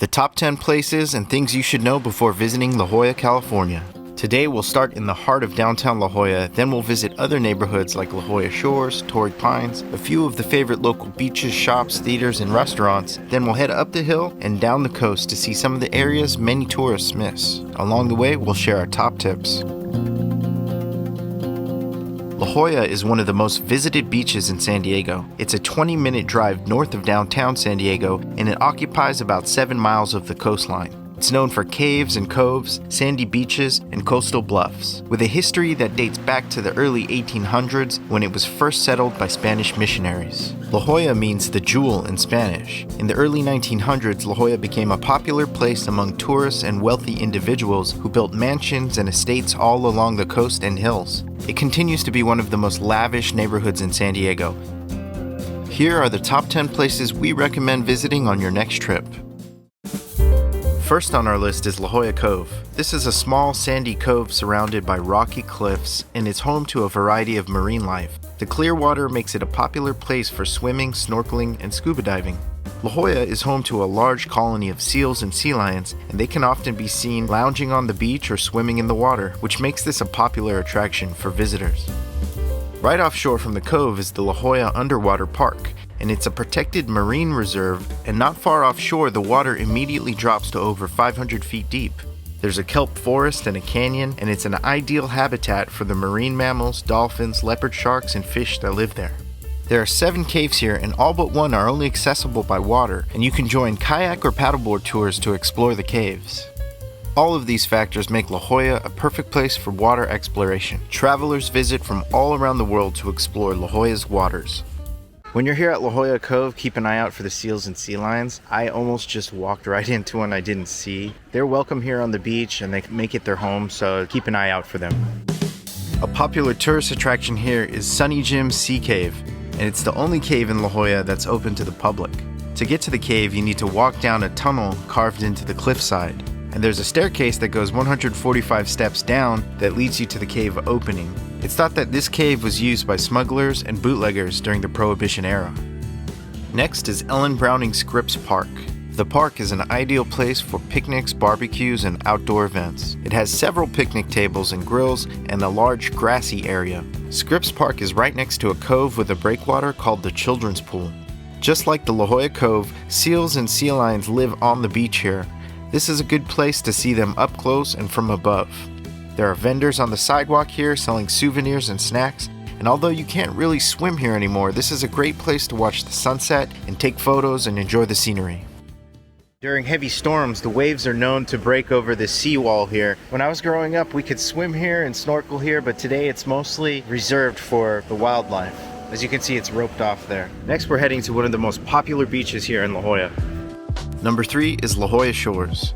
The top 10 places and things you should know before visiting La Jolla, California. Today we'll start in the heart of downtown La Jolla, then we'll visit other neighborhoods like Jolla Shores, Torrey Pines, a few of the favorite local beaches, shops, theaters, and restaurants. Then we'll head up the hill and down the coast to see some of the areas many tourists miss. Along the way, we'll share our top tips. La Jolla is one of the most visited beaches in San Diego. It's a 20-minute drive north of downtown San Diego, and it occupies about 7 miles of the coastline. It's known for caves and coves, sandy beaches, and coastal bluffs, with a history that dates back to the early 1800s when it was first settled by Spanish missionaries. La Jolla means the jewel in Spanish. In the early 1900s, La Jolla became a popular place among tourists and wealthy individuals who built mansions and estates all along the coast and hills. It continues to be one of the most lavish neighborhoods in San Diego. Here are the top 10 places we recommend visiting on your next trip. First on our list is La Jolla Cove. This is a small sandy cove surrounded by rocky cliffs, and it's home to a variety of marine life. The clear water makes it a popular place for swimming, snorkeling, and scuba diving. La Jolla is home to a large colony of seals and sea lions, and they can often be seen lounging on the beach or swimming in the water, which makes this a popular attraction for visitors. Right offshore from the cove is the La Jolla Underwater Park, and it's a protected marine reserve, and not far offshore the water immediately drops to over 500 feet deep. There's a kelp forest and a canyon, and it's an ideal habitat for the marine mammals, dolphins, leopard sharks, and fish that live there. There are 7 caves here, and all but one are only accessible by water, and you can join kayak or paddleboard tours to explore the caves. All of these factors make La Jolla a perfect place for water exploration. Travelers visit from all around the world to explore La Jolla's waters. When you're here at La Jolla Cove, keep an eye out for the seals and sea lions. I almost just walked right into one I didn't see. They're welcome here on the beach and they make it their home, so keep an eye out for them. A popular tourist attraction here is Sunny Jim's Sea Cave, and it's the only cave in La Jolla that's open to the public. To get to the cave, you need to walk down a tunnel carved into the cliffside, and there's a staircase that goes 145 steps down that leads you to the cave opening. It's thought that this cave was used by smugglers and bootleggers during the Prohibition era. Next is Ellen Browning's Scripps Park. The park is an ideal place for picnics, barbecues, and outdoor events. It has several picnic tables and grills and a large grassy area. Scripps Park is right next to a cove with a breakwater called the Children's Pool. Just like the La Jolla Cove, seals and sea lions live on the beach here. This is a good place to see them up close and from above. There are vendors on the sidewalk here selling souvenirs and snacks, and although you can't really swim here anymore, this is a great place to watch the sunset and take photos and enjoy the scenery. During heavy storms, the waves are known to break over the seawall here. When I was growing up, we could swim here and snorkel here, but today it's mostly reserved for the wildlife. As you can see, it's roped off there. Next, we're heading to one of the most popular beaches here in La Jolla. Number 3 is La Jolla Shores.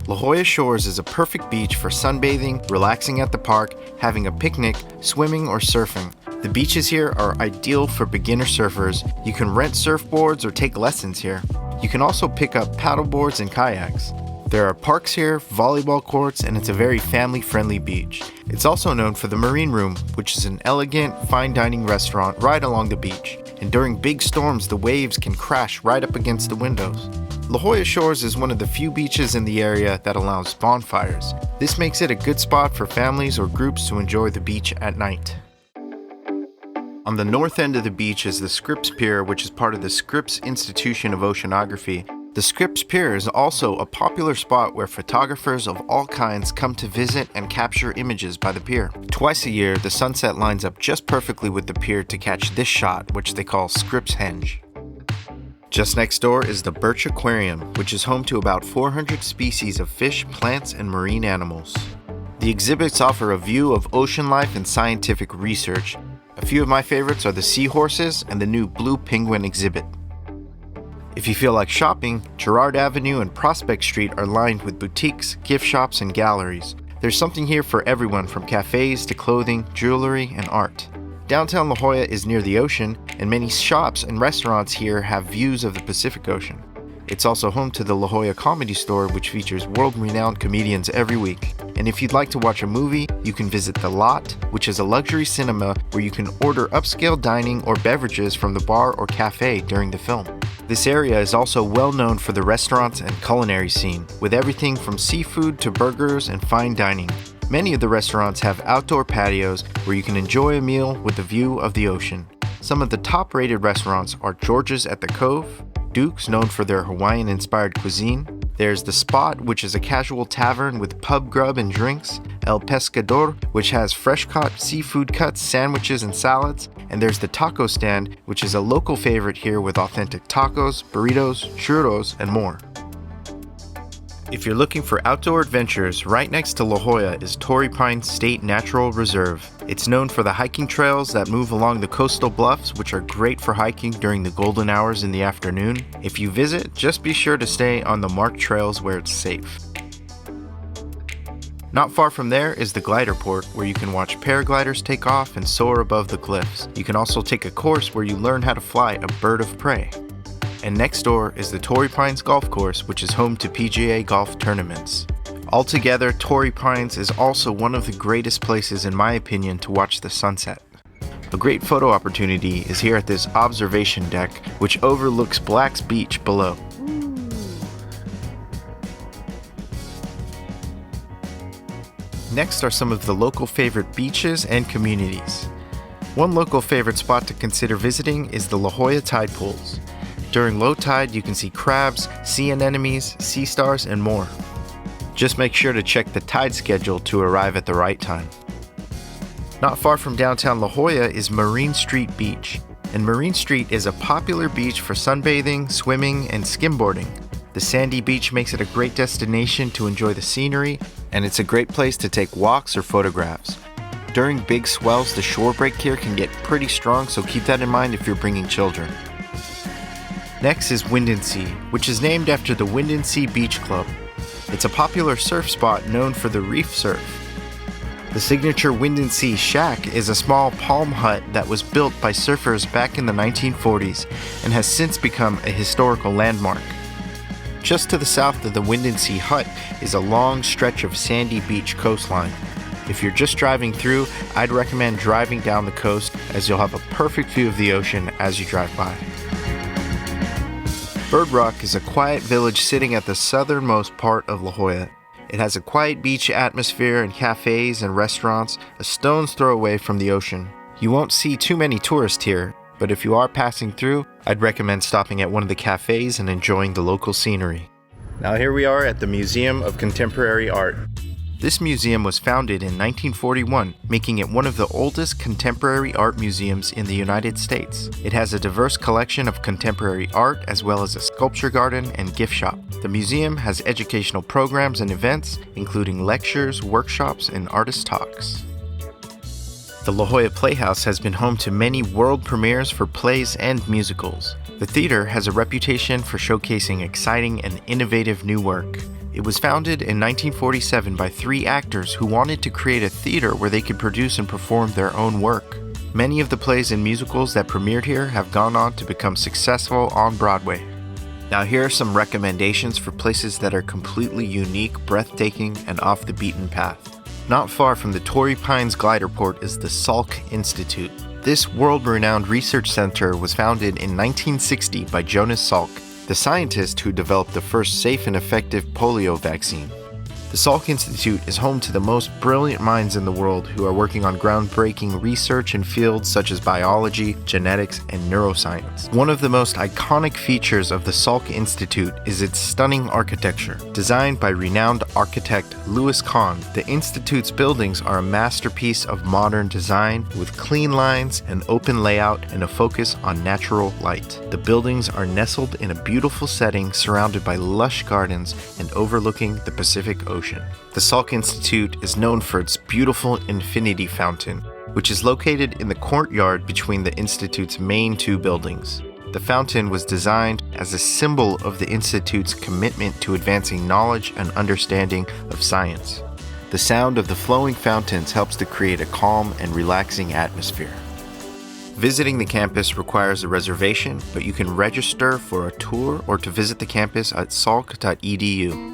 La Jolla Shores is a perfect beach for sunbathing, relaxing at the park, having a picnic, swimming, or surfing. The beaches here are ideal for beginner surfers. You can rent surfboards or take lessons here. You can also pick up paddleboards and kayaks. There are parks here, volleyball courts, and it's a very family-friendly beach. It's also known for the Marine Room, which is an elegant, fine dining restaurant right along the beach. And during big storms, the waves can crash right up against the windows. La Jolla Shores is one of the few beaches in the area that allows bonfires. This makes it a good spot for families or groups to enjoy the beach at night. On the north end of the beach is the Scripps Pier, which is part of the Scripps Institution of Oceanography. The Scripps Pier is also a popular spot where photographers of all kinds come to visit and capture images by the pier. Twice a year, the sunset lines up just perfectly with the pier to catch this shot, which they call Scripps Henge. Just next door is the Birch Aquarium, which is home to about 400 species of fish, plants, and marine animals. The exhibits offer a view of ocean life and scientific research. A few of my favorites are the seahorses and the new blue penguin exhibit. If you feel like shopping, Girard Avenue and Prospect Street are lined with boutiques, gift shops, and galleries. There's something here for everyone from cafes to clothing, jewelry, and art. Downtown La Jolla is near the ocean, and many shops and restaurants here have views of the Pacific Ocean. It's also home to the La Jolla Comedy Store, which features world-renowned comedians every week. And if you'd like to watch a movie, you can visit The Lot, which is a luxury cinema where you can order upscale dining or beverages from the bar or cafe during the film. This area is also well known for the restaurants and culinary scene, with everything from seafood to burgers and fine dining. Many of the restaurants have outdoor patios where you can enjoy a meal with a view of the ocean. Some of the top-rated restaurants are George's at the Cove, Duke's, known for their Hawaiian-inspired cuisine. There's The Spot, which is a casual tavern with pub grub and drinks. El Pescador, which has fresh-caught seafood cuts, sandwiches, and salads. And there's The Taco Stand, which is a local favorite here with authentic tacos, burritos, churros, and more. If you're looking for outdoor adventures, right next to La Jolla is Torrey Pines State Natural Reserve. It's known for the hiking trails that move along the coastal bluffs, which are great for hiking during the golden hours in the afternoon. If you visit, just be sure to stay on the marked trails where it's safe. Not far from there is the glider port, where you can watch paragliders take off and soar above the cliffs. You can also take a course where you learn how to fly a bird of prey. And next door is the Torrey Pines Golf Course, which is home to PGA golf tournaments. Altogether, Torrey Pines is also one of the greatest places, in my opinion, to watch the sunset. A great photo opportunity is here at this observation deck, which overlooks Black's Beach below. Next are some of the local favorite beaches and communities. One local favorite spot to consider visiting is the La Jolla Tide Pools. During low tide, you can see crabs, sea anemones, sea stars, and more. Just make sure to check the tide schedule to arrive at the right time. Not far from downtown La Jolla is Marine Street Beach, and Marine Street is a popular beach for sunbathing, swimming, and skimboarding. The sandy beach makes it a great destination to enjoy the scenery, and it's a great place to take walks or photographs. During big swells, the shore break here can get pretty strong, so keep that in mind if you're bringing children. Next is Windansea, which is named after the Windansea Beach Club. It's a popular surf spot known for the reef surf. The signature Windansea Shack is a small palm hut that was built by surfers back in the 1940s and has since become a historical landmark. Just to the south of the Windansea hut is a long stretch of sandy beach coastline. If you're just driving through, I'd recommend driving down the coast, as you'll have a perfect view of the ocean as you drive by. Bird Rock is a quiet village sitting at the southernmost part of La Jolla. It has a quiet beach atmosphere and cafes and restaurants a stone's throw away from the ocean. You won't see too many tourists here, but if you are passing through, I'd recommend stopping at one of the cafes and enjoying the local scenery. Now here we are at the Museum of Contemporary Art. This museum was founded in 1941, making it one of the oldest contemporary art museums in the United States. It has a diverse collection of contemporary art, as well as a sculpture garden and gift shop. The museum has educational programs and events, including lectures, workshops, and artist talks. The La Jolla Playhouse has been home to many world premieres for plays and musicals. The theater has a reputation for showcasing exciting and innovative new work. It was founded in 1947 by 3 actors who wanted to create a theater where they could produce and perform their own work. Many of the plays and musicals that premiered here have gone on to become successful on Broadway. Now here are some recommendations for places that are completely unique, breathtaking, and off the beaten path. Not far from the Torrey Pines glider port is the Salk Institute. This world-renowned research center was founded in 1960 by Jonas Salk, the scientist who developed the first safe and effective polio vaccine. The Salk Institute is home to the most brilliant minds in the world who are working on groundbreaking research in fields such as biology, genetics, and neuroscience. One of the most iconic features of the Salk Institute is its stunning architecture. Designed by renowned architect Louis Kahn, the Institute's buildings are a masterpiece of modern design with clean lines, an open layout, and a focus on natural light. The buildings are nestled in a beautiful setting surrounded by lush gardens and overlooking the Pacific Ocean. The Salk Institute is known for its beautiful infinity fountain, which is located in the courtyard between the Institute's main 2 buildings. The fountain was designed as a symbol of the Institute's commitment to advancing knowledge and understanding of science. The sound of the flowing fountains helps to create a calm and relaxing atmosphere. Visiting the campus requires a reservation, but you can register for a tour or to visit the campus at salk.edu.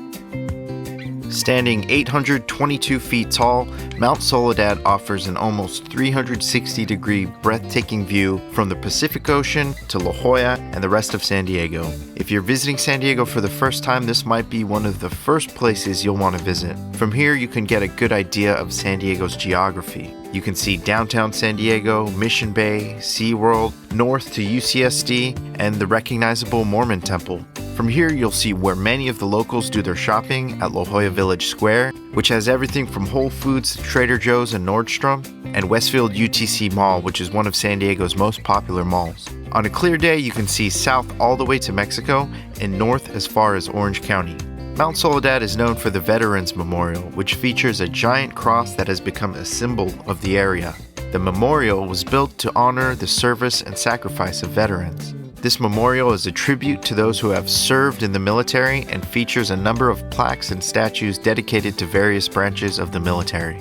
Standing 822 feet tall, Mount Soledad offers an almost 360-degree breathtaking view from the Pacific Ocean to La Jolla and the rest of San Diego. If you're visiting San Diego for the first time, this might be one of the first places you'll want to visit. From here, you can get a good idea of San Diego's geography. You can see downtown San Diego, Mission Bay, SeaWorld, north to UCSD, and the recognizable Mormon Temple. From here, you'll see where many of the locals do their shopping at La Jolla Village Square, which has everything from Whole Foods to Trader Joe's and Nordstrom, and Westfield UTC Mall, which is one of San Diego's most popular malls. On a clear day, you can see south all the way to Mexico and north as far as Orange County. Mount Soledad is known for the Veterans Memorial, which features a giant cross that has become a symbol of the area. The memorial was built to honor the service and sacrifice of veterans. This memorial is a tribute to those who have served in the military and features a number of plaques and statues dedicated to various branches of the military.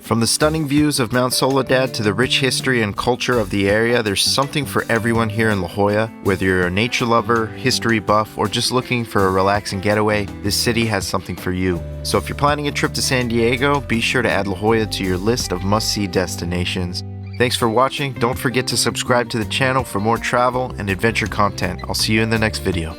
From the stunning views of Mount Soledad to the rich history and culture of the area, there's something for everyone here in La Jolla. Whether you're a nature lover, history buff, or just looking for a relaxing getaway, this city has something for you. So if you're planning a trip to San Diego, be sure to add La Jolla to your list of must-see destinations. Thanks for watching. Don't forget to subscribe to the channel for more travel and adventure content. I'll see you in the next video.